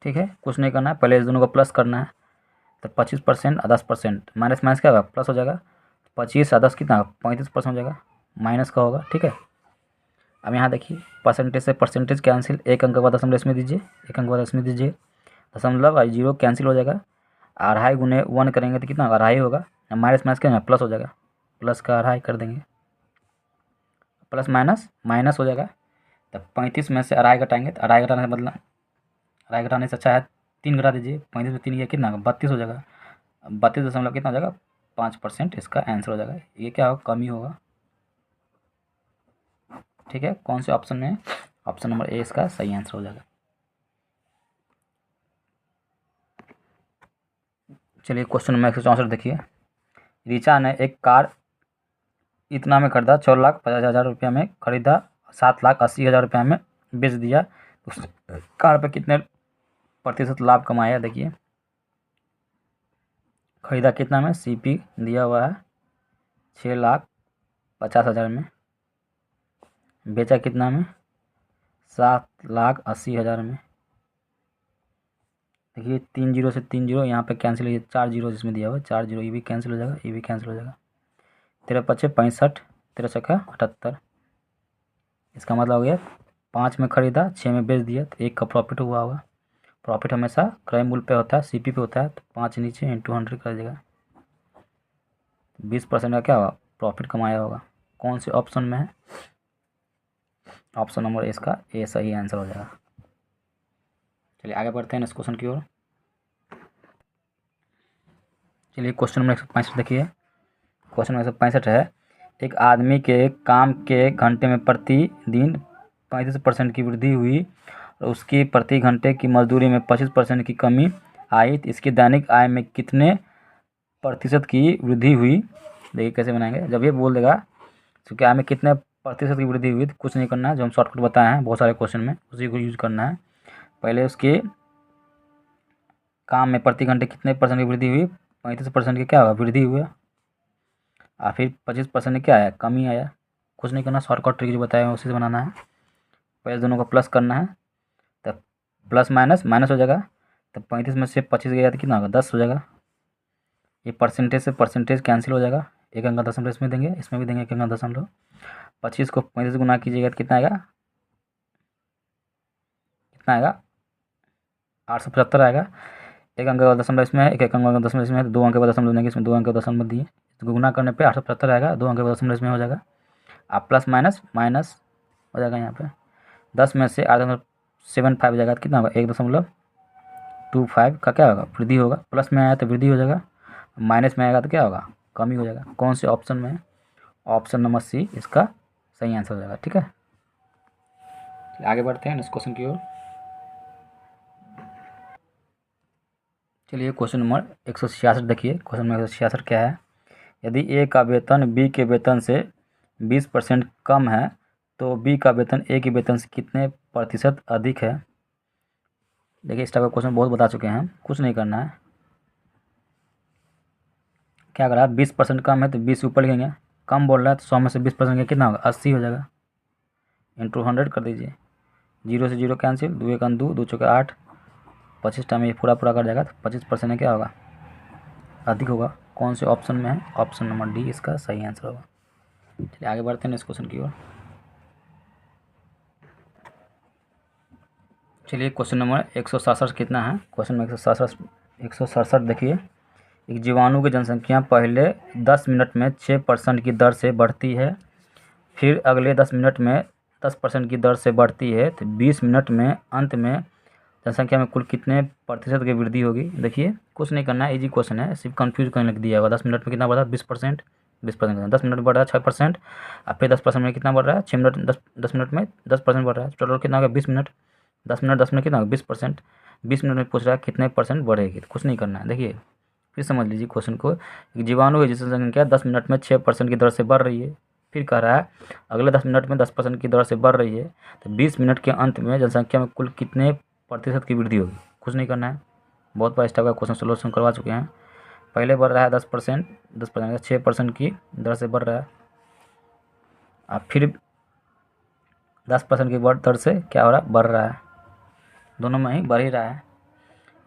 ठीक है। कुछ नहीं करना है, पहले इस दोनों को प्लस करना है। तो 25% और 10%, माइनस माइनस क्या होगा? प्लस हो जाएगा। 25 और 10 कितना? 35% हो जाएगा, माइनस का होगा, ठीक है। अब यहाँ देखिए परसेंटेज से परसेंटेज कैंसिल, 1 अंक के बाद दशमलव इसमें दीजिए, 1 अंक के बाद इसमें दीजिए, दशमलव और 0 कैंसिल हो जाएगा। 2.5 गुने 1 करेंगे तो कितना? 2.5 होगा। माइनस माइनस क्या प्लस हो जाएगा, प्लस का 2.5 कर देंगे, प्लस माइनस माइनस हो जाएगा। तब 35 में से 2.5 घटाएंगे तो 2.5 घटाने से मतलब 2.5 घटाने से अच्छा है 3 घटा दीजिए। 35 में 3 ये कितना? 32 हो जाएगा। 32 दशमलव कितना हो जाएगा? 5% इसका आंसर हो जाएगा। ये क्या होगा? कमी होगा, ठीक है। कौन से ऑप्शन में? ऑप्शन नंबर ए इसका सही आंसर हो जाएगा। चलिए क्वेश्चन नंबर 164 देखिए। रीचा ने एक कार इतना में खरीदा, 4,50,000 रुपया में खरीदा, 7,80,000 रुपया में बेच दिया, उस कार पर कितने प्रतिशत लाभ कमाया? देखिए खरीदा कितना में? CP दिया हुआ है 6,50,000 में, बेचा कितना में? 7,80,000 में। देखिए 3 जीरो से 3 जीरो यहाँ पे कैंसिल हो, 4 जीरो जिसमें दिया हुआ है, 4 जीरो, ये भी कैंसिल हो जाएगा, ये भी कैंसिल हो जाएगा। 13×5 = 65, 13×6 = 78। इसका मतलब हो गया 5 में खरीदा, 6 में बेच दिया, तो 1 का प्रॉफिट हुआ होगा। प्रॉफिट हमेशा क्रय मूल्य पे होता है, CP पे होता है, तो 5 नीचे इंटू 100 कर देगा, 20% का क्या होगा? प्रॉफिट कमाया होगा। कौन से ऑप्शन में है? ऑप्शन नंबर इसका ए सही आंसर हो जाएगा। चलिए आगे बढ़ते हैं इस क्वेश्चन की ओर। चलिए क्वेश्चन नंबर 165 देखिए। क्वेश्चन नंबर 165 है, एक आदमी के काम के घंटे में प्रतिदिन 35% की वृद्धि हुई और उसकी प्रति घंटे की मजदूरी में 25% की कमी आई, तो इसकी दैनिक आय में कितने प्रतिशत की वृद्धि हुई? देखिए कैसे बनाएंगे। जब ये बोल देगा तो क्या में कितने प्रतिशत की वृद्धि हुई, तो कुछ नहीं करना है, जो हम शॉर्टकट बताए हैं बहुत सारे क्वेश्चन में, उसी को यूज करना है। पहले उसके काम में प्रति घंटे कितने परसेंट की वृद्धि हुई, 35% की क्या होगा वृद्धि हुआ, और फिर 25% क्या आया कमी आया। कुछ नहीं करना, शॉर्टकट ट्रिक जो बताया है उसी से बनाना है। पहले दोनों को प्लस करना है, तब प्लस माइनस माइनस हो जाएगा, तब 35 में से 25 गया तो कितना होगा 10 हो जाएगा। ये परसेंटेज से परसेंटेज कैंसिल हो जाएगा, एक अंक दशमलव इसमें देंगे, इसमें भी देंगे एक अंक दशमलव। 25 को 35 गुना कीजिएगा तो कितना आएगा, कितना आएगा 875 आएगा। एक अंक का दशमलव इसमें है, एक अंक का दशमलव इसमें है, तो 2 अंक का दशमलव देंगे, इसमें 2 अंक का दशमलव दिए, तो गुना करने पे 875 आएगा, 2 अंक का दशमलव इसमें हो जाएगा। आप प्लस माइनस माइनस हो जाएगा यहाँ पे, 10 में से 8.75 हो जाएगा तो कितना होगा 1.25 का क्या होगा वृद्धि होगा। प्लस में आया तो वृद्धि हो जाएगा, माइनस में आएगा तो क्या होगा कमी हो जाएगा। कौन से ऑप्शन में है, ऑप्शन नंबर सी इसका सही आंसर हो जाएगा। ठीक है, आगे बढ़ते हैं नेक्स्ट क्वेश्चन की ओर। चलिए क्वेश्चन नंबर 166 देखिए। क्वेश्चन नंबर 166 क्या है, यदि ए का वेतन बी के वेतन से 20% कम है तो बी का वेतन ए के वेतन से कितने प्रतिशत अधिक है। देखिए इस टाइप का क्वेश्चन बहुत बता चुके हैं, कुछ नहीं करना है। क्या करा 20% कम है तो 20 ऊपर लिखेंगे, कम बोल रहा है तो 100 में से 20% का कितना होगा 80 हो जाएगा, इंटू 100 कर दीजिए, 0 से 0 कैंसिल, 2 1 2, 2 चौके 8, 25 टाइम ये पूरा कर जाएगा तो 25% में क्या होगा अधिक होगा। कौन से ऑप्शन में है, ऑप्शन नंबर डी इसका सही आंसर होगा। चलिए आगे बढ़ते हैं इस क्वेश्चन की ओर। चलिए क्वेश्चन नंबर 167 कितना है, क्वेश्चन नंबर 167 देखिए। एक जीवाणु की जनसंख्या पहले 10 मिनट में 6% की दर से बढ़ती है, फिर अगले 10 मिनट में 10% की दर से बढ़ती है, तो 20 मिनट में अंत में जनसंख्या में कुल कितने प्रतिशत की वृद्धि होगी। देखिए कुछ नहीं करना है, इजी क्वेश्चन है, सिर्फ कंफ्यूज करने लग दिया होगा। 10 मिनट में कितना बढ़ा 20%, 20%, 10 मिनट में बढ़ रहा है 6%, और फिर 10% में कितना बढ़ रहा है 6 मिनट, 10 मिनट में 10% बढ़ रहा है, टोटल कितना होगा 20 मिनट, 10 मिनट कितना होगा 20%, 20 मिनट में पूछ रहा है कितने परसेंट बढ़ेगी, तो कुछ नहीं करना है। देखिए फिर समझ लीजिए क्वेश्चन को, एक जीवाणु की जनसंख्या 10 मिनट में 6% की दर से बढ़ रही है, फिर कह रहा है अगले 10 मिनट में 10% की दर से बढ़ रही है, तो 20 मिनट के अंत में जनसंख्या में कुल कितने प्रतिशत की वृद्धि होगी। कुछ नहीं करना है, बहुत बार इस टाइप का क्वेश्चन सोल्यूशन करवा चुके हैं। पहले बढ़ रहा है 10%, 6% की दर से बढ़ रहा है, और फिर 10% की दर से क्या हो रहा है बढ़ रहा है, दोनों में ही बढ़ ही रहा है।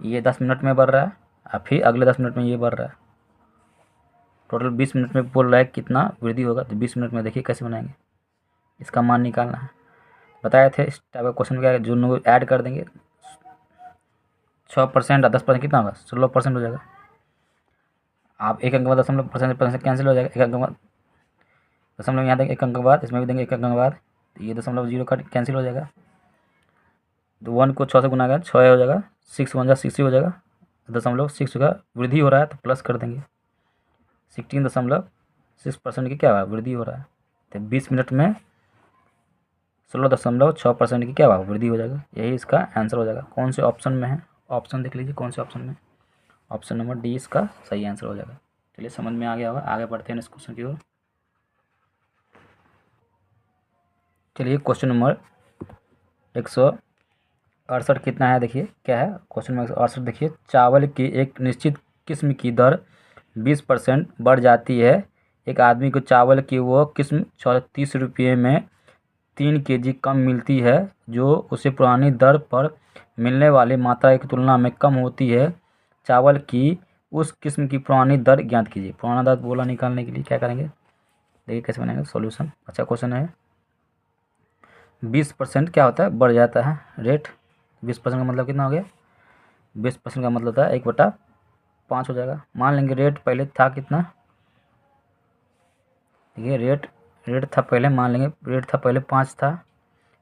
ये 10 मिनट में बढ़ रहा है और फिर अगले 10 मिनट में ये बढ़ रहा है, टोटल 20 मिनट में बोल रहा है कितना वृद्धि होगा। तो 20 मिनट में देखिए कैसे बनाएंगे, इसका मान निकालना है। बताए थे इस टाइप का क्वेश्चन क्या है, जो ऐड कर देंगे 6% और 10% कितना होगा 16% हो जाएगा। आप एक अंक के बाद दशमलव परसेंट कैंसिल हो जाएगा, एक अंक के बाद दशमलव यहाँ देंगे, एक अंक के बाद इसमें भी देंगे एक अंक के बाद, तो ये दशमलव 0 का कैंसिल हो जाएगा, तो 1 को 6 से गुना करें 6 हो जाएगा, 6 1 6 हो जाएगा, 0.6 का वृद्धि हो रहा है तो प्लस कर देंगे, 16.6% की क्या हुआ वृद्धि हो रहा है, तो 20 मिनट में 16.6% की क्या हुआ वृद्धि हो जाएगा। यही इसका आंसर हो जाएगा। कौन से ऑप्शन में है, ऑप्शन देख लीजिए कौन से ऑप्शन में, ऑप्शन नंबर डी इसका सही आंसर हो जाएगा। चलिए समझ में आ गया होगा, आगे बढ़ते हैं इस क्वेश्चन की ओर। चलिए क्वेश्चन नंबर 168 कितना है, देखिए क्या है क्वेश्चन नंबर 168 देखिए। चावल की एक निश्चित किस्म की दर 20% बढ़ जाती है, एक आदमी को चावल की वो किस्म 30 रुपये में 3 kg कम मिलती है, जो उसे पुरानी दर पर मिलने वाली मात्रा की तुलना में कम होती है। चावल की उस किस्म की पुरानी दर ज्ञात कीजिए। पुराना दर बोला निकालने के लिए क्या करेंगे, देखिए कैसे बनाएंगे सॉल्यूशन। अच्छा क्वेश्चन है, 20% क्या होता है बढ़ जाता है रेट, 20% का मतलब कितना हो गया 20% का मतलब था 1/5 हो जाएगा। मान लेंगे रेट पहले था कितना, देखिए रेट था पहले, मान लेंगे रेट था पहले 5 था,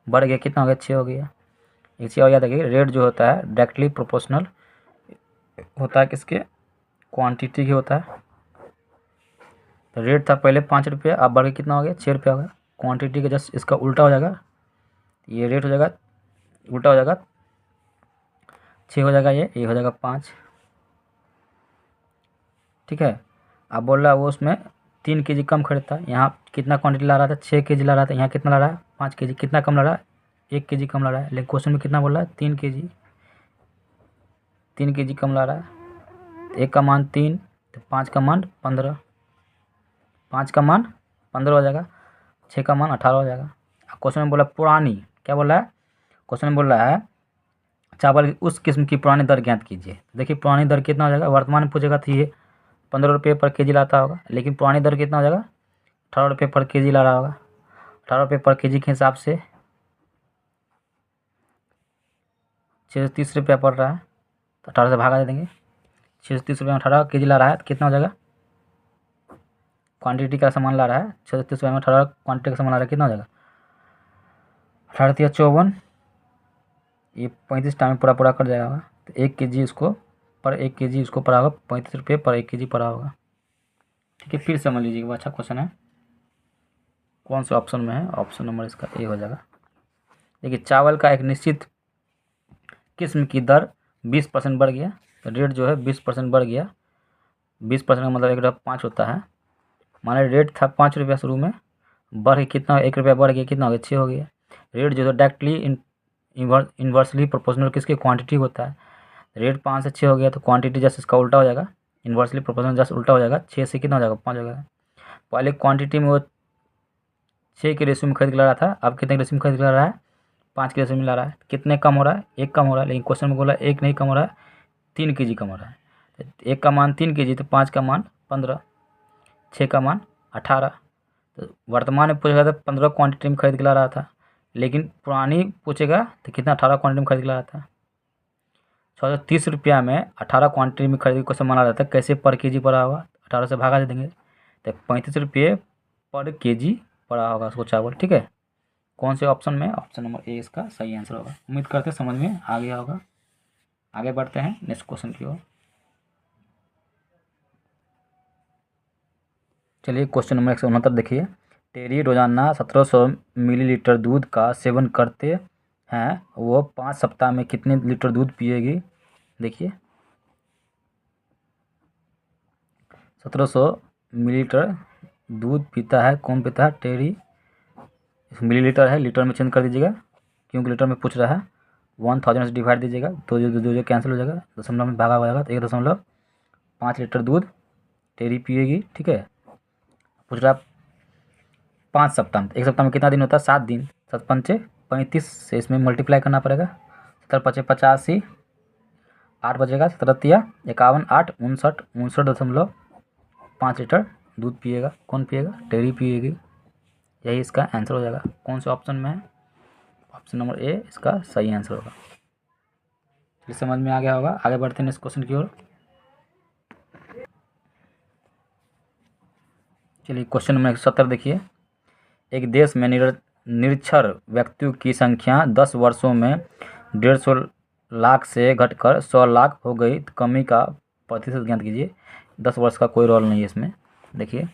बढ़ गया कितना हो गया 6 हो गया। एक चीज़ और याद रखिए, रेट जो होता है डायरेक्टली प्रोपोर्शनल होता है किसके, क्वांटिटी के होता है। तो रेट था पहले 5 रुपये, अब बढ़ के कितना हो गया 6 रुपये हो गया, क्वांटिटी का जस्ट इसका उल्टा हो जाएगा, ये रेट हो जाएगा उल्टा हो जाएगा 6 हो जाएगा, ये हो जाएगा 5। ठीक है, अब बोल रहा है वो उसमें 3 kg कम खरीदता है, यहाँ कितना क्वांटिटी ला रहा था 6 kg ला रहा था, यहाँ कितना ला रहा है 5 kg, कितना कम ला रहा है 1 kg कम ला रहा है, लेकिन क्वेश्चन में कितना बोल रहा है 3 kg। 3 kg कम ला रहा है, तो 1 का मान 3, तो 5 का मान 15, 5 का मान 15 हो जाएगा, 6 का मान 18 हो जाएगा। क्वेश्चन में बोला पुरानी, क्या बोला है, क्वेश्चन में बोल रहा है चावल की उस किस्म की पुरानी दर ज्ञात कीजिए। देखिए पुरानी दर कितना हो जाएगा, वर्तमान में पूछेगा तो ये 15 रुपये पर के जी लाता होगा, लेकिन पुरानी दर कितना हो जाएगा, 18 रुपये पर के जी ला रहा होगा। 18 रुपये पर के जी के हिसाब से 630 रुपया पड़ रहा है, तो 18 से भागा दे देंगे। 630 रुपये में 18 के जी ला रहा है तो कितना हो जाएगा, क्वांटिटी का सामान ला रहा है, 630 रुपये में 18 क्वांटिटी का सामान ला रहा है, कितना हो जाएगा, 18 या 54, ये 35 टाइम पूरा पूरा कर जाएगा। तो 1 kg इसको पर 1 kg इसको पड़ा होगा 35 रुपये पर 1 kg पड़ा होगा। ठीक है, फिर समझ लीजिएगा, अच्छा क्वेश्चन है, कौन से ऑप्शन में है, ऑप्शन नंबर इसका ए हो जाएगा। देखिए चावल का एक निश्चित किस्म की दर 20% बढ़ गया, तो रेट जो है 20% बढ़ गया। 20% का मतलब 1/5 होता है, माने रेट था 5 रुपया शुरू में, बढ़ के कितना, 1 रुपया बढ़ गया, कितना हो गया, 6 हो गया। रेट जो है डायरेक्टली इन्वर्सली प्रोपोर्शनल किसके, क्वांटिटी होता है। रेट 5 से 6 हो गया, तो क्वांटिटी जस्ट इसका उल्टा हो जाएगा, इन्वर्सली प्रोपोर्शनल जस्ट उल्टा हो जाएगा, 6 से कितना हो जाएगा, 5 हो जाएगा। पहले क्वांटिटी में वो 6 के रेशियो में खरीद के ला रहा था, अब कितने के रेशियो में खरीद के ला रहा है, 5 के रेशियो में ला रहा है। कितने कम हो रहा है, 1 कम हो रहा है, लेकिन क्वेश्चन में बोला 1 नहीं कम हो रहा है, 3 kg कम हो रहा है। 1 का मान 3 kg, तो 5 का मान 15, 6 का मान 18। तो वर्तमान में पूछेगा तो 15 क्वांटिटी में खरीद के ला रहा था, लेकिन पुरानी पूछेगा तो कितना, 18 क्वांटिटी में खरीद के ला रहा था। 630 रुपया में 18 क्वांटिटी में खरीद को माना जाता है, कैसे पर के जी पड़ा होगा, 18 से भागा दे देंगे, तो 35 रुपये पर के जी पड़ा होगा उसको चावल। ठीक है, कौन से ऑप्शन में, ऑप्शन नंबर ए इसका सही आंसर होगा। उम्मीद करते हैं समझ में आ गया होगा। आगे बढ़ते हैं नेक्स्ट क्वेश्चन की ओर। चलिए क्वेश्चन नंबर 169 देखिए, टेरी रोजाना 1700 मिलीलीटर दूध का सेवन करते हैं, वो 5 सप्ताह में कितने लीटर दूध पिएगी। देखिए 1700 मिलीलीटर दूध पीता है, कौन पीता है, टेरी। मिलीलीटर है, लीटर में चेंज कर दीजिएगा क्योंकि लीटर में पूछ रहा है। 1000 से डिवाइड दीजिएगा, तो जो कैंसिल हो जाएगा, दशमलव में भागा हो जाएगा, तो 1.5 लीटर दूध टेरी पिएगी। ठीक है, पूछ रहा 5 सप्ताह में, 1 सप्ताह में कितना दिन होता है, 7 दिन, 7 पंचे 35 से इसमें मल्टीप्लाई करना पड़ेगा, 17 पचे 85, 8 बचेगा, 17 तिया 51, 8 59, 59.5 लीटर दूध पिएगा। कौन पिएगा, टेरी पिएगी। यही इसका आंसर हो जाएगा। कौन से ऑप्शन में है, ऑप्शन नंबर ए इसका सही आंसर होगा। फिर समझ में आ गया होगा। आगे बढ़ते हैं इस क्वेश्चन की ओर। चलिए क्वेश्चन नंबर 170 देखिए, एक देश में निरक्षर व्यक्तियों की संख्या 10 वर्षों में 150 लाख से घटकर 100 लाख हो गई, तो कमी का प्रतिशत ज्ञात कीजिए। 10 वर्ष का कोई रोल नहीं है इसमें। देखिए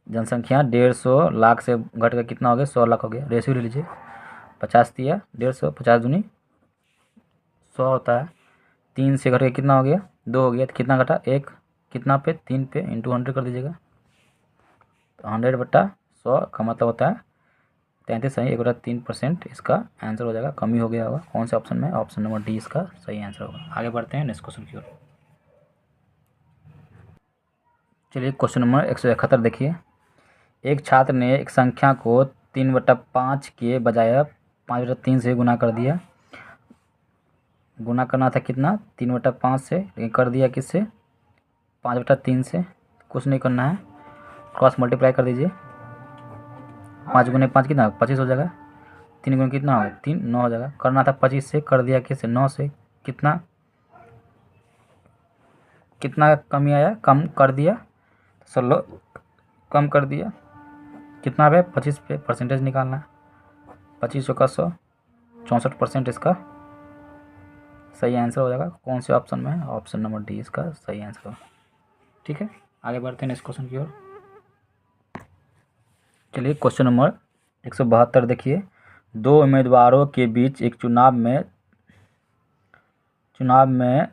जनसंख्या 150 लाख से घटकर कितना हो गया, 100 लाख हो गया। रेशियो ले लीजिए, 50 दिया 150, 50 दूनी 100 होता है। 3 से घटकर कितना हो गया, 2 हो गया, तो कितना घटा, 1 कितना पे, 3 पे, इंटू 100 कर दीजिएगा, तो 100/100 का मतलब होता है 33 सही, 1/3% इसका आंसर हो जाएगा। कमी हो गया होगा। कौन से ऑप्शन में, ऑप्शन नंबर डी इसका सही आंसर होगा। आगे बढ़ते हैं नेक्स्ट क्वेश्चन की ओर। चलिए क्वेश्चन नंबर 171 देखिए, एक छात्र ने एक संख्या को 3/5 के बजाय 5/3 से गुना कर दिया। गुना करना था कितना, 3/5 से, लेकिन कर दिया किससे, 5/3 से। कुछ नहीं करना है, क्रॉस मल्टीप्लाई कर दीजिए। 5 गुने 5 कितना, 25 हो जाएगा। 3 गुने कितना होगा, 3, 9 हो जाएगा। करना था 25 से, कर दिया किससे, 9 से। कितना कितना कमी आया, कम कर दिया, 16 कम कर दिया, कितना पे, 25 पे परसेंटेज निकालना है। 25 का 100, 64% इसका सही आंसर हो जाएगा। कौन से ऑप्शन में है, ऑप्शन नंबर डी इसका सही आंसर होगा। ठीक है, आगे बढ़ते हैं नेक्स्ट क्वेश्चन की ओर। चलिए क्वेश्चन नंबर 172 देखिए, 2 उम्मीदवारों के बीच एक चुनाव में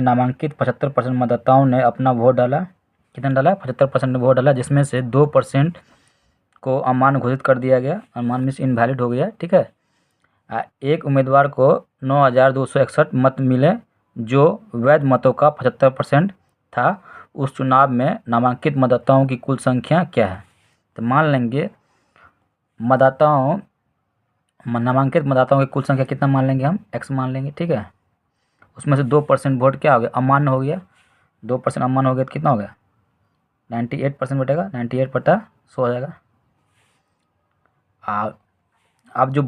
नामांकित 75% मतदाताओं ने अपना वोट डाला। कितना डाला, 75% ने वोट डाला, जिसमें से 2% को अमान्य घोषित कर दिया गया। अमान्य मीन्स इनवैलिड हो गया। ठीक है, एक उम्मीदवार को 9,261 मत मिले जो वैध मतों का 75% था। उस चुनाव में नामांकित मतदाताओं की कुल संख्या क्या है? तो मान लेंगे नामांकित मतदाताओं की कुल संख्या कितना मान लेंगे हम? x मान लेंगे, ठीक है। उसमें से 2% वोट क्या हो गया? अमान्य हो गया। 2% अमान्य हो गया तो कितना हो गया? 98% बटेगा 98/100 हो जाएगा। अब जो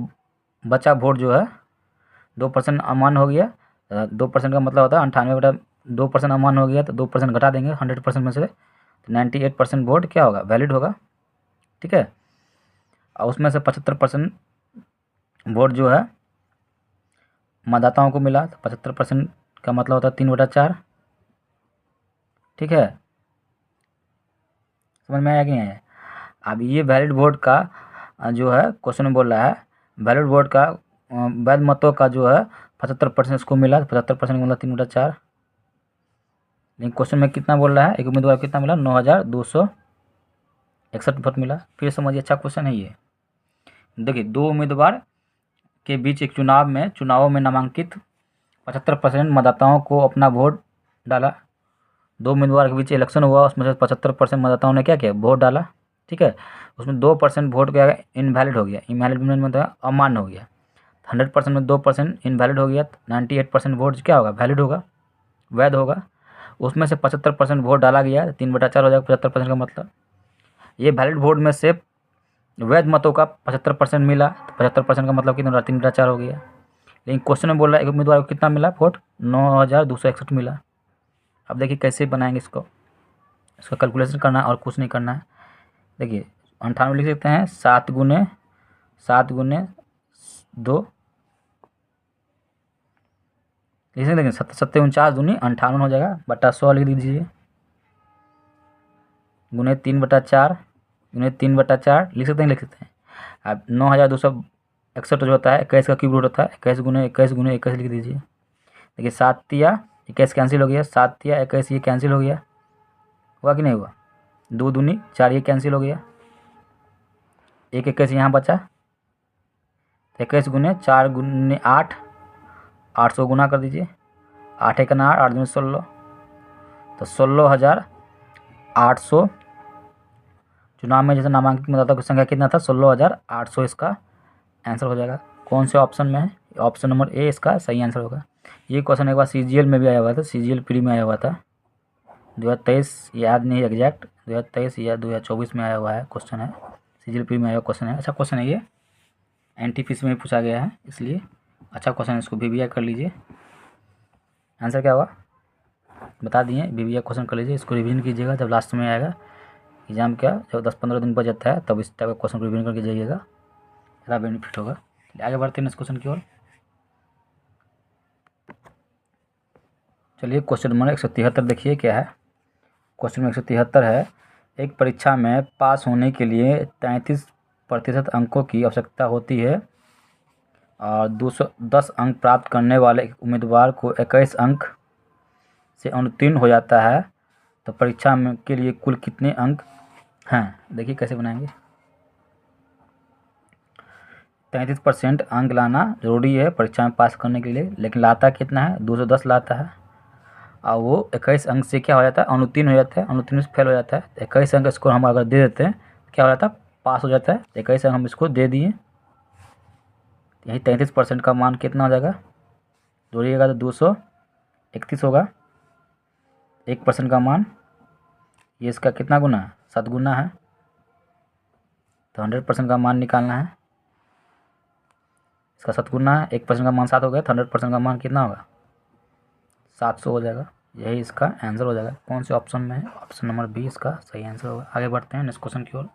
बचा वोट जो है 2% अमान्य हो गया, 2% का मतलब होता है 98/2% अमान्य हो गया तो 2% घटा देंगे 100% में से, तो 98% वोट क्या होगा? वैलिड होगा, ठीक है। और उसमें से 75% वोट जो है मतदाताओं को मिला, तो 75% का मतलब होता है 3/4, ठीक है। समझ में आया कि नहीं आया? अब ये वैलिड वोट का जो है क्वेश्चन में बोल रहा है वैलिड वोट का वैध मतों का जो है 75% इसको मिला, 75% मतलब 3/4। लेकिन क्वेश्चन में कितना बोल रहा है? एक उम्मीदवार को कितना मिला? 9,261 वोट मिला। फिर समझिए, अच्छा क्वेश्चन है ये। देखिए, दो उम्मीदवार के बीच एक चुनावों में नामांकित 75% मतदाताओं को अपना वोट डाला। दो उम्मीदवार के बीच इलेक्शन हुआ, उसमें से 75% मतदाताओं ने क्या किया? वोट डाला, ठीक है। उसमें 2% वोट क्या है? इनवैलिड हो गया। इनवैलिड मतलब अमान्य हो गया। 100% में 2% इनवैलिड हो गया, 98% वोट क्या होगा? वैलिड होगा, वैध होगा। उसमें से 75% वोट डाला गया, 3/4 हो जाएगा 75% का मतलब। ये वैलिड वोट में से वैध मतों का 75% मिला, तो 75% का मतलब कितना? 3/4 हो गया। लेकिन क्वेश्चन में बोल रहा है एक उम्मीदवार को कितना मिला वोट? 9,261 मिला। अब देखिए कैसे बनाएंगे इसको, इसका कैलकुलेशन करना है और कुछ नहीं करना है। देखिए 98 लिख सकते हैं, 7 गुने 2 लिख सकते हैं, 7 49 दूनी 58 हो जाएगा, बटा 100 लिख दीजिए, गुने 3/4 लिख सकते हैं। अब 9,261 जो होता है 21 का क्यूब रूट होता है, 21 गुने 21 लिख दीजिए। देखिए 7 या 21 कैंसिल हो गया, 7 या 21 ये कैंसिल हो गया, हुआ कि नहीं हुआ? 2 दूनी 4 ये कैंसिल हो गया, 21 यहाँ बचा, 21 गुने 4 गुने 8, 800 गुना कर दीजिए, 8 1 8, 8 दूनी 16, तो 16,800 चुनाव में जैसे नामांकित मतदाताओं की संख्या कितना था? 16,800 इसका आंसर हो जाएगा। कौन से ऑप्शन में है? ऑप्शन नंबर ए इसका सही आंसर होगा। ये क्वेश्चन एक बार CGL में भी आया हुआ था, CGL प्री में आया हुआ था 2023, याद नहीं एग्जैक्ट, 2023 या 2024 में आया हुआ है क्वेश्चन है, CGL प्री में आया हुआ क्वेश्चन है। अच्छा क्वेश्चन है ये, NTPC में भी पूछा गया है, इसलिए अच्छा क्वेश्चन है, इसको VVI कर लीजिए। आंसर क्या होगा बता दिए, VVI क्वेश्चन कर लीजिए, इसको रिवीजन कीजिएगा जब लास्ट में आएगा एग्जाम का, जब 10-15 दिन बच जाता है तब इस टाइप का क्वेश्चन रिवीजन करके जाइएगा, ज़्यादा बेनिफिट होगा। आगे बढ़ते हैं इस क्वेश्चन की ओर। चलिए क्वेश्चन नंबर 173 देखिए क्या है। क्वेश्चन नंबर 173 है, एक परीक्षा में पास होने के लिए 33% अंकों की आवश्यकता होती है और 210 अंक प्राप्त करने वाले एक उम्मीदवार को 21 अंक से अनुत्तीर्ण हो जाता है, तो परीक्षा में के लिए कुल कितने अंक हैं? देखिए कैसे बनाएंगे। 33% अंक लाना जरूरी है परीक्षा में पास करने के लिए, लेकिन लाता कितना है? 210 लाता है, और वो 21 अंक से क्या हो जाता है? अनुत्तीर्ण हो जाता है, अनुत्तीर्ण से फेल हो जाता है। 21 अंक स्कोर हम अगर दे देते हैं क्या हो जाता है? पास हो जाता है। 21 अंक हम इसको दे दिए, यही 33% का मान कितना हो जाएगा? जोड़िएगा तो 231 होगा। 1% का मान ये इसका कितना गुना है? 7 गुना है, तो 100% का मान निकालना है, इसका 7 गुना है, 1% का मान 7 हो गया, तो 100% का मान कितना होगा? 700 हो जाएगा। यही इसका आंसर हो जाएगा। कौन से ऑप्शन में है? ऑप्शन नंबर बी इसका सही आंसर होगा। आगे बढ़ते हैं नेक्स्ट क्वेश्चन की ओर।